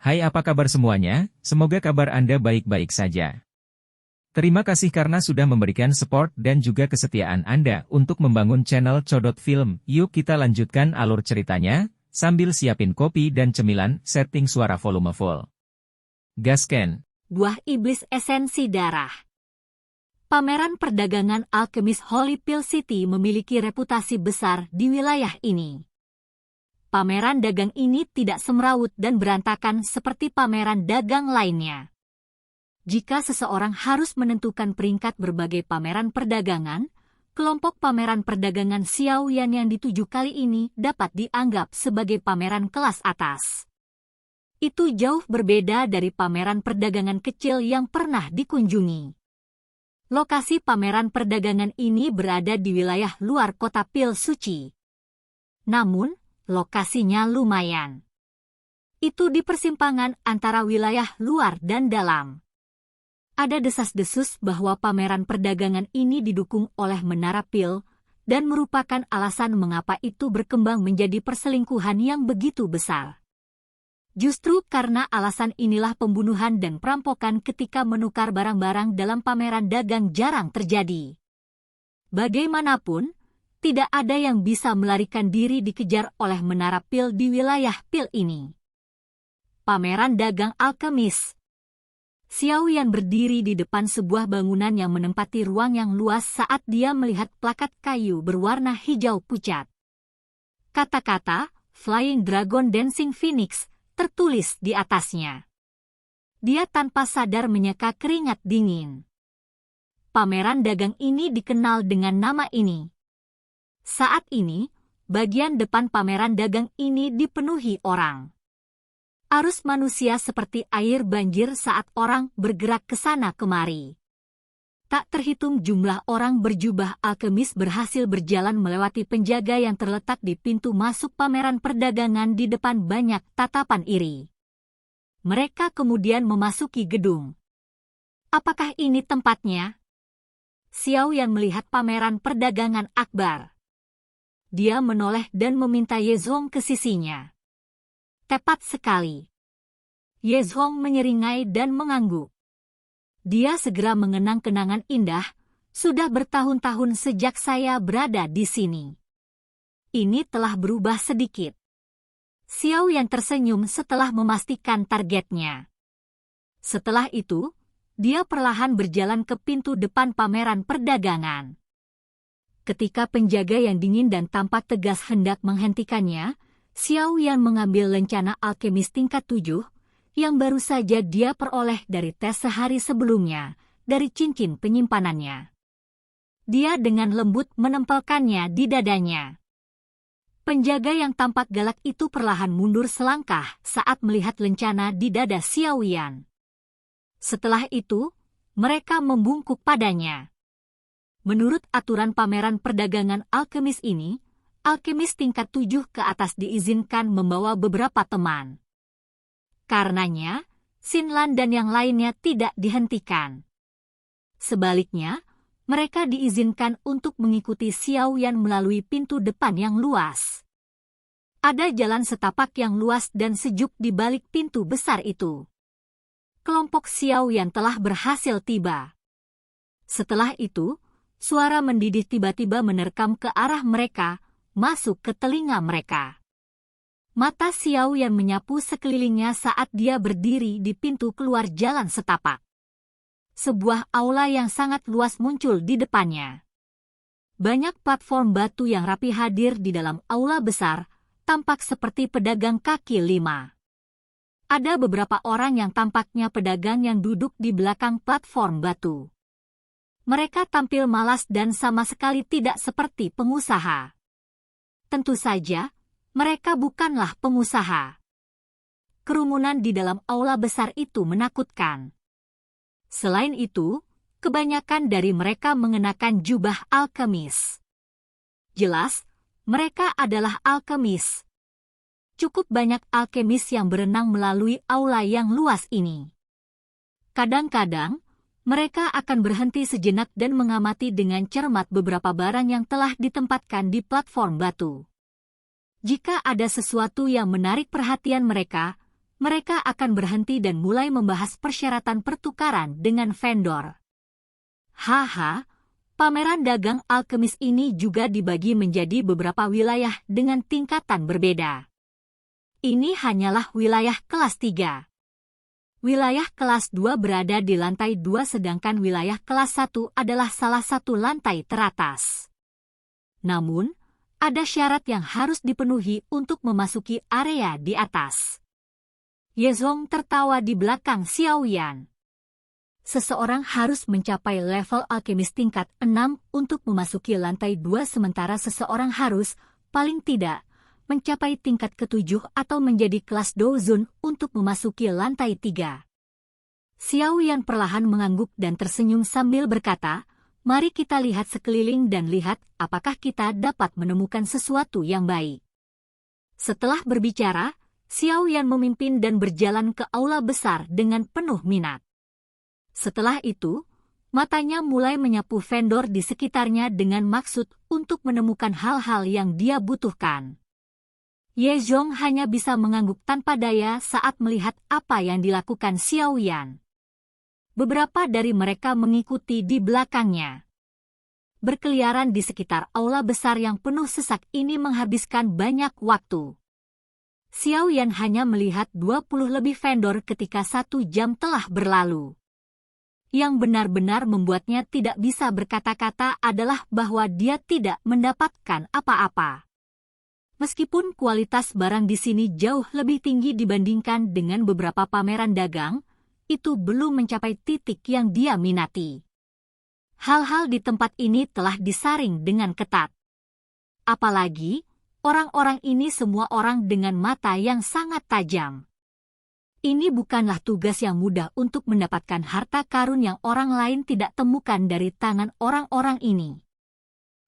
Hai, apa kabar semuanya? Semoga kabar Anda baik-baik saja. Terima kasih karena sudah memberikan support dan juga kesetiaan Anda untuk membangun channel Codot Film. Yuk kita lanjutkan alur ceritanya, sambil siapin kopi dan cemilan, setting suara volume full. Gasken. Buah Iblis Esensi Darah. Pameran perdagangan alkemis Holy Pill City memiliki reputasi besar di wilayah ini. Pameran dagang ini tidak semrawut dan berantakan seperti pameran dagang lainnya. Jika seseorang harus menentukan peringkat berbagai pameran perdagangan, kelompok pameran perdagangan Xiaoyan yang dituju kali ini dapat dianggap sebagai pameran kelas atas. Itu jauh berbeda dari pameran perdagangan kecil yang pernah dikunjungi. Lokasi pameran perdagangan ini berada di wilayah luar kota Pil Suci. Namun, lokasinya lumayan. Itu di persimpangan antara wilayah luar dan dalam. Ada desas-desus bahwa pameran perdagangan ini didukung oleh Menara Pil dan merupakan alasan mengapa itu berkembang menjadi perselingkuhan yang begitu besar. Justru karena alasan inilah pembunuhan dan perampokan ketika menukar barang-barang dalam pameran dagang jarang terjadi. Bagaimanapun, tidak ada yang bisa melarikan diri dikejar oleh Menara Pil di wilayah Pil ini. Pameran dagang alkemis. Xiaoyan berdiri di depan sebuah bangunan yang menempati ruang yang luas saat dia melihat plakat kayu berwarna hijau pucat. Kata-kata Flying Dragon Dancing Phoenix tertulis di atasnya. Dia tanpa sadar menyeka keringat dingin. Pameran dagang ini dikenal dengan nama ini. Saat ini, bagian depan pameran dagang ini dipenuhi orang. Arus manusia seperti air banjir saat orang bergerak ke sana kemari. Tak terhitung jumlah orang berjubah alkemis berhasil berjalan melewati penjaga yang terletak di pintu masuk pameran perdagangan di depan banyak tatapan iri. Mereka kemudian memasuki gedung. Apakah ini tempatnya? Xiaoyan melihat pameran perdagangan akbar. Dia menoleh dan meminta Yezhong ke sisinya. Tepat sekali. Yezhong menyeringai dan mengangguk. Dia segera mengenang kenangan indah, sudah bertahun-tahun sejak saya berada di sini. Ini telah berubah sedikit. Xiaoyan tersenyum setelah memastikan targetnya. Setelah itu, dia perlahan berjalan ke pintu depan pameran perdagangan. Ketika penjaga yang dingin dan tampak tegas hendak menghentikannya, Xiaoyan mengambil lencana alkemis tingkat 7, yang baru saja dia peroleh dari tes sehari sebelumnya, dari cincin penyimpanannya. Dia dengan lembut menempelkannya di dadanya. Penjaga yang tampak galak itu perlahan mundur selangkah saat melihat lencana di dada Xiaoyan. Setelah itu, mereka membungkuk padanya. Menurut aturan pameran perdagangan alkemis ini, alkemis tingkat 7 ke atas diizinkan membawa beberapa teman. Karenanya, Xinlan dan yang lainnya tidak dihentikan. Sebaliknya, mereka diizinkan untuk mengikuti Xiaoyan melalui pintu depan yang luas. Ada jalan setapak yang luas dan sejuk di balik pintu besar itu. Kelompok Xiaoyan telah berhasil tiba. Setelah itu, suara mendidih tiba-tiba menerkam ke arah mereka, masuk ke telinga mereka. Mata Xiaoyan menyapu sekelilingnya saat dia berdiri di pintu keluar jalan setapak. Sebuah aula yang sangat luas muncul di depannya. Banyak platform batu yang rapi hadir di dalam aula besar, tampak seperti pedagang kaki lima. Ada beberapa orang yang tampaknya pedagang yang duduk di belakang platform batu. Mereka tampil malas dan sama sekali tidak seperti pengusaha. Tentu saja, mereka bukanlah pengusaha. Kerumunan di dalam aula besar itu menakutkan. Selain itu, kebanyakan dari mereka mengenakan jubah alkemis. Jelas, mereka adalah alkemis. Cukup banyak alkemis yang berenang melalui aula yang luas ini. Kadang-kadang, mereka akan berhenti sejenak dan mengamati dengan cermat beberapa barang yang telah ditempatkan di platform batu. Jika ada sesuatu yang menarik perhatian mereka, mereka akan berhenti dan mulai membahas persyaratan pertukaran dengan vendor. Haha, pameran dagang alkemis ini juga dibagi menjadi beberapa wilayah dengan tingkatan berbeda. Ini hanyalah wilayah kelas 3. Wilayah kelas 2 berada di lantai 2 sedangkan wilayah kelas 1 adalah salah satu lantai teratas. Namun, ada syarat yang harus dipenuhi untuk memasuki area di atas. Yezong tertawa di belakang Xiaoyan. Seseorang harus mencapai level alkemis tingkat 6 untuk memasuki lantai 2 sementara seseorang harus, paling tidak, mencapai tingkat ke-7 atau menjadi kelas Douzun untuk memasuki lantai 3. Xiaoyan perlahan mengangguk dan tersenyum sambil berkata, "Mari kita lihat sekeliling dan lihat apakah kita dapat menemukan sesuatu yang baik." Setelah berbicara, Xiaoyan memimpin dan berjalan ke aula besar dengan penuh minat. Setelah itu, matanya mulai menyapu vendor di sekitarnya dengan maksud untuk menemukan hal-hal yang dia butuhkan. Yezong hanya bisa mengangguk tanpa daya saat melihat apa yang dilakukan Xiaoyan. Beberapa dari mereka mengikuti di belakangnya. Berkeliaran di sekitar aula besar yang penuh sesak ini menghabiskan banyak waktu. Xiaoyan hanya melihat 20 lebih vendor ketika 1 jam telah berlalu. Yang benar-benar membuatnya tidak bisa berkata-kata adalah bahwa dia tidak mendapatkan apa-apa. Meskipun kualitas barang di sini jauh lebih tinggi dibandingkan dengan beberapa pameran dagang, itu belum mencapai titik yang dia minati. Hal-hal di tempat ini telah disaring dengan ketat. Apalagi, orang-orang ini semua orang dengan mata yang sangat tajam. Ini bukanlah tugas yang mudah untuk mendapatkan harta karun yang orang lain tidak temukan dari tangan orang-orang ini.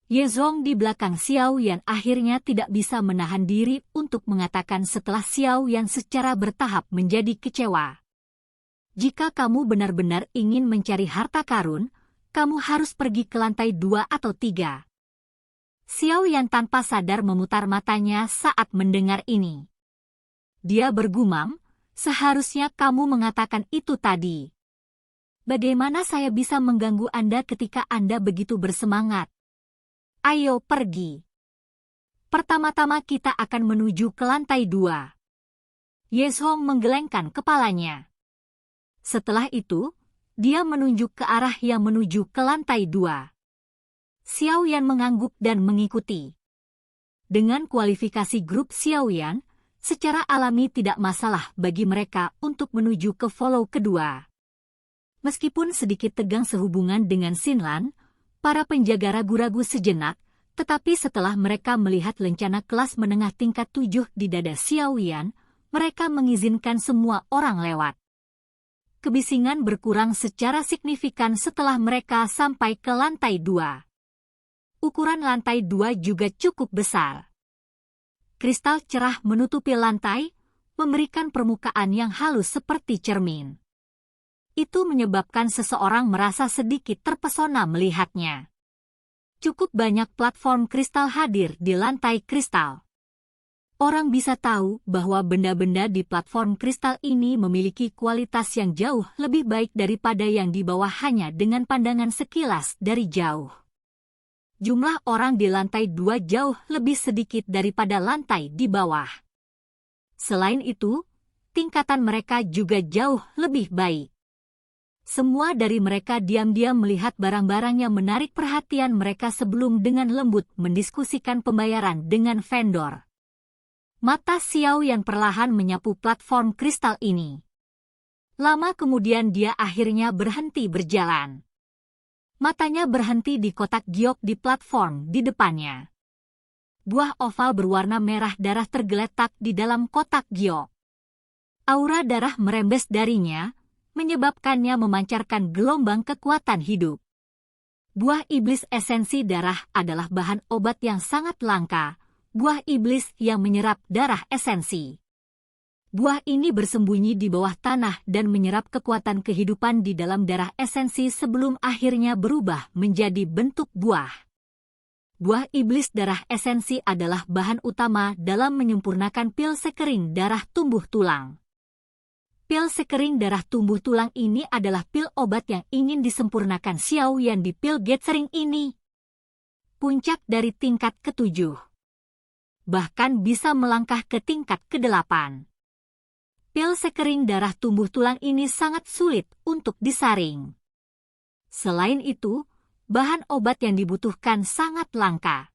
Yezong di belakang Xiaoyan akhirnya tidak bisa menahan diri untuk mengatakan setelah Xiaoyan secara bertahap menjadi kecewa. Jika kamu benar-benar ingin mencari harta karun, kamu harus pergi ke lantai 2 atau 3. Xiaoyan tanpa sadar memutar matanya saat mendengar ini. Dia bergumam, seharusnya kamu mengatakan itu tadi. Bagaimana saya bisa mengganggu Anda ketika Anda begitu bersemangat? Ayo pergi. Pertama-tama kita akan menuju ke lantai 2. Yezong menggelengkan kepalanya. Setelah itu, dia menunjuk ke arah yang menuju ke lantai 2. Xiaoyan mengangguk dan mengikuti. Dengan kualifikasi grup Xiaoyan, secara alami tidak masalah bagi mereka untuk menuju ke follow kedua. Meskipun sedikit tegang sehubungan dengan Xinlan, para penjaga ragu-ragu sejenak, tetapi setelah mereka melihat lencana kelas menengah tingkat 7 di dada Xiaoyan, mereka mengizinkan semua orang lewat. Kebisingan berkurang secara signifikan setelah mereka sampai ke lantai 2. Ukuran lantai 2 juga cukup besar. Kristal cerah menutupi lantai, memberikan permukaan yang halus seperti cermin. Itu menyebabkan seseorang merasa sedikit terpesona melihatnya. Cukup banyak platform kristal hadir di lantai kristal. Orang bisa tahu bahwa benda-benda di platform kristal ini memiliki kualitas yang jauh lebih baik daripada yang di bawah hanya dengan pandangan sekilas dari jauh. Jumlah orang di lantai 2 jauh lebih sedikit daripada lantai di bawah. Selain itu, tingkatan mereka juga jauh lebih baik. Semua dari mereka diam-diam melihat barang-barang yang menarik perhatian mereka sebelum dengan lembut mendiskusikan pembayaran dengan vendor. Mata Xiaoyan perlahan menyapu platform kristal ini. Lama kemudian dia akhirnya berhenti berjalan. Matanya berhenti di kotak giok di platform di depannya. Buah oval berwarna merah darah tergeletak di dalam kotak giok. Aura darah merembes darinya, menyebabkannya memancarkan gelombang kekuatan hidup. Buah iblis esensi darah adalah bahan obat yang sangat langka, buah iblis yang menyerap darah esensi. Buah ini bersembunyi di bawah tanah dan menyerap kekuatan kehidupan di dalam darah esensi sebelum akhirnya berubah menjadi bentuk buah. Buah iblis darah esensi adalah bahan utama dalam menyempurnakan pil sekering darah tumbuh tulang. Pil sekering darah tumbuh tulang ini adalah pil obat yang ingin disempurnakan Xiao Yan di pil Getsering ini. Puncak dari tingkat ke-7. Bahkan bisa melangkah ke tingkat ke-8. Pil sekering darah tumbuh tulang ini sangat sulit untuk disaring. Selain itu, bahan obat yang dibutuhkan sangat langka.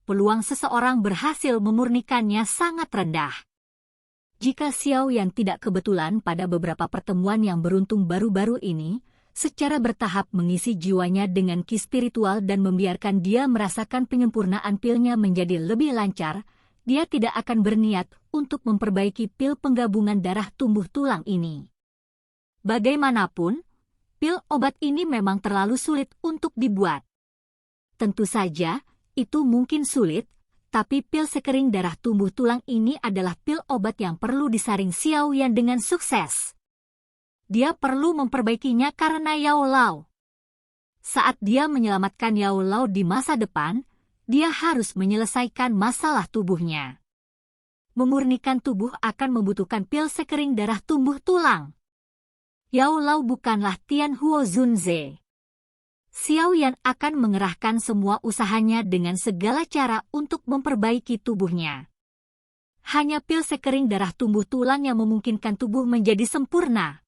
Peluang seseorang berhasil memurnikannya sangat rendah. Jika Xiao Yan tidak kebetulan pada beberapa pertemuan yang beruntung baru-baru ini, secara bertahap mengisi jiwanya dengan ki spiritual dan membiarkan dia merasakan penyempurnaan pilnya menjadi lebih lancar, dia tidak akan berniat untuk memperbaiki pil penggabungan darah tumbuh tulang ini. Bagaimanapun, pil obat ini memang terlalu sulit untuk dibuat. Tentu saja, itu mungkin sulit, tapi pil sekering darah tumbuh tulang ini adalah pil obat yang perlu disaring Xiao Yan dengan sukses. Dia perlu memperbaikinya karena Yao Lao. Saat dia menyelamatkan Yao Lao di masa depan, dia harus menyelesaikan masalah tubuhnya. Memurnikan tubuh akan membutuhkan pil sekering darah tumbuh tulang. Yao Lao bukanlah Tian Huo Zunze. Xiao Yan akan mengerahkan semua usahanya dengan segala cara untuk memperbaiki tubuhnya. Hanya pil sekering darah tumbuh tulang yang memungkinkan tubuh menjadi sempurna.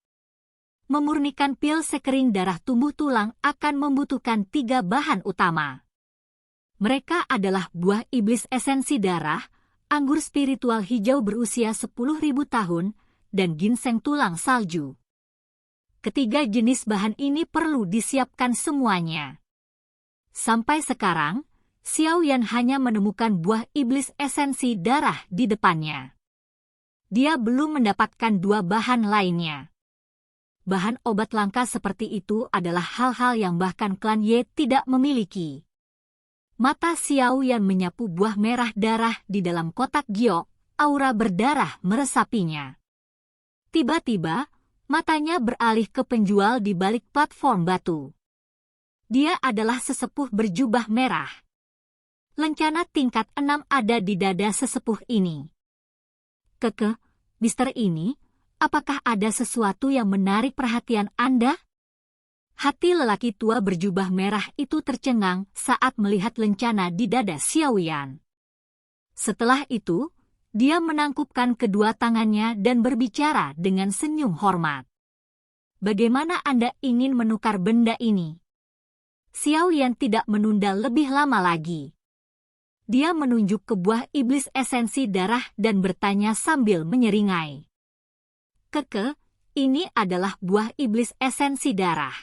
Memurnikan pil sekering darah tumbuh tulang akan membutuhkan 3 bahan utama. Mereka adalah buah iblis esensi darah, anggur spiritual hijau berusia 10.000 tahun, dan ginseng tulang salju. Ketiga jenis bahan ini perlu disiapkan semuanya. Sampai sekarang, Xiao Yan hanya menemukan buah iblis esensi darah di depannya. Dia belum mendapatkan 2 bahan lainnya. Bahan obat langka seperti itu adalah hal-hal yang bahkan klan Ye tidak memiliki. Mata Xiao Yan menyapu buah merah darah di dalam kotak giok, aura berdarah meresapinya. Tiba-tiba, matanya beralih ke penjual di balik platform batu. Dia adalah sesepuh berjubah merah. Lencana tingkat 6 ada di dada sesepuh ini. Mister ini, apakah ada sesuatu yang menarik perhatian Anda? Hati lelaki tua berjubah merah itu tercengang saat melihat lencana di dada Xiao Yan. Setelah itu, dia menangkupkan kedua tangannya dan berbicara dengan senyum hormat. Bagaimana Anda ingin menukar benda ini? Xiao Yan tidak menunda lebih lama lagi. Dia menunjuk ke buah iblis esensi darah dan bertanya sambil menyeringai. Ini adalah buah iblis esensi darah.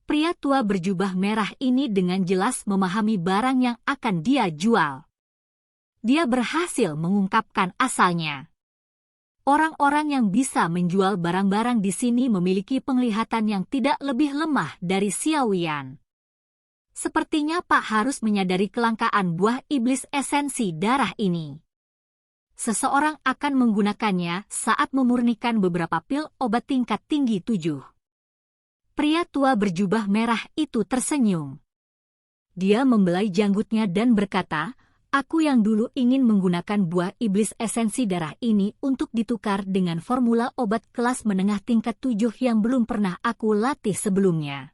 Pria tua berjubah merah ini dengan jelas memahami barang yang akan dia jual. Dia berhasil mengungkapkan asalnya. Orang-orang yang bisa menjual barang-barang di sini memiliki penglihatan yang tidak lebih lemah dari Xiao Yan. Sepertinya Pak harus menyadari kelangkaan buah iblis esensi darah ini. Seseorang akan menggunakannya saat memurnikan beberapa pil obat tingkat tinggi 7. Pria tua berjubah merah itu tersenyum. Dia membelai janggutnya dan berkata, "Aku yang dulu ingin menggunakan buah iblis esensi darah ini untuk ditukar dengan formula obat kelas menengah tingkat 7 yang belum pernah aku latih sebelumnya."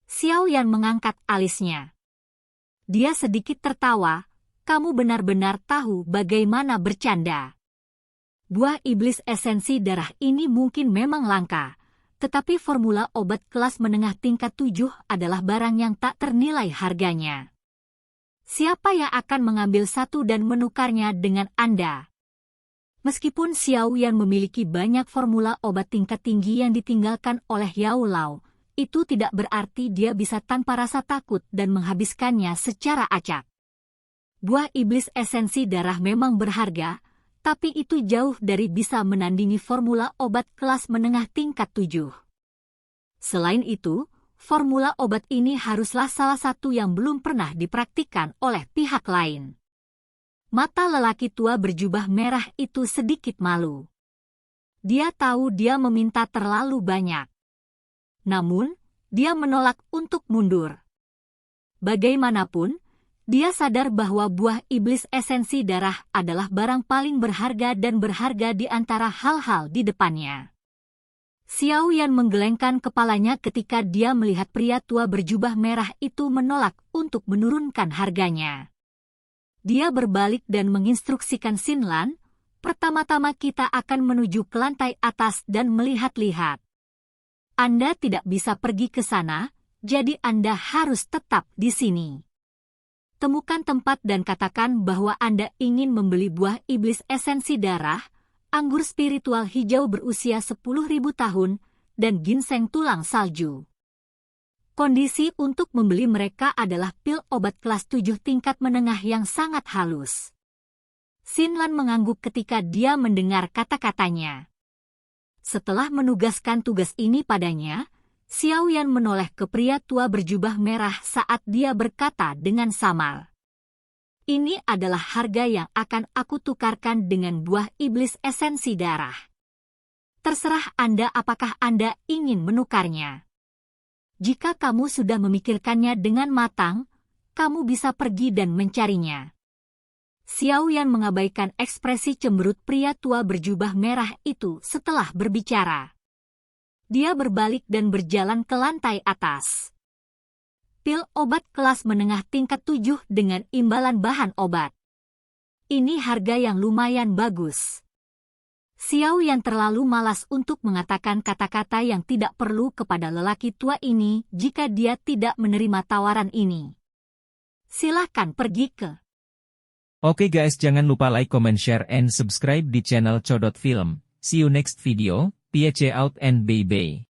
Xiao Yan mengangkat alisnya. Dia sedikit tertawa, "Kamu benar-benar tahu bagaimana bercanda. Buah iblis esensi darah ini mungkin memang langka, tetapi formula obat kelas menengah tingkat 7 adalah barang yang tak ternilai harganya. Siapa yang akan mengambil satu dan menukarnya dengan Anda?" Meskipun Xiao Yan memiliki banyak formula obat tingkat tinggi yang ditinggalkan oleh Yao Lao, itu tidak berarti dia bisa tanpa rasa takut dan menghabiskannya secara acak. Buah iblis esensi darah memang berharga, tapi itu jauh dari bisa menandingi formula obat kelas menengah tingkat 7. Selain itu, formula obat ini haruslah salah satu yang belum pernah dipraktikkan oleh pihak lain. Mata lelaki tua berjubah merah itu sedikit malu. Dia tahu dia meminta terlalu banyak. Namun, dia menolak untuk mundur. Bagaimanapun, Dia sadar bahwa buah iblis esensi darah adalah barang paling berharga dan berharga di antara hal-hal di depannya. Xiao Yan menggelengkan kepalanya ketika dia melihat pria tua berjubah merah itu menolak untuk menurunkan harganya. Dia berbalik dan menginstruksikan Xin Lan, pertama-tama kita akan menuju ke lantai atas dan melihat-lihat. Anda tidak bisa pergi ke sana, jadi Anda harus tetap di sini. Temukan tempat dan katakan bahwa Anda ingin membeli buah iblis esensi darah, anggur spiritual hijau berusia 10.000 tahun, dan ginseng tulang salju. Kondisi untuk membeli mereka adalah pil obat kelas 7 tingkat menengah yang sangat halus. Xin Lan mengangguk ketika dia mendengar kata-katanya. Setelah menugaskan tugas ini padanya, Xiao Yan menoleh ke pria tua berjubah merah saat dia berkata dengan samar. Ini adalah harga yang akan aku tukarkan dengan buah iblis esensi darah. Terserah Anda apakah Anda ingin menukarnya. Jika kamu sudah memikirkannya dengan matang, kamu bisa pergi dan mencarinya. Xiao Yan mengabaikan ekspresi cemberut pria tua berjubah merah itu setelah berbicara. Dia berbalik dan berjalan ke lantai atas. Pil obat kelas menengah tingkat 7 dengan imbalan bahan obat. Ini harga yang lumayan bagus. Xiao Yan terlalu malas untuk mengatakan kata-kata yang tidak perlu kepada lelaki tua ini jika dia tidak menerima tawaran ini. Silakan pergi ke. Oke guys, jangan lupa like, comment, share, and subscribe di channel Codot Film. See you next video. Peace out and bye-bye.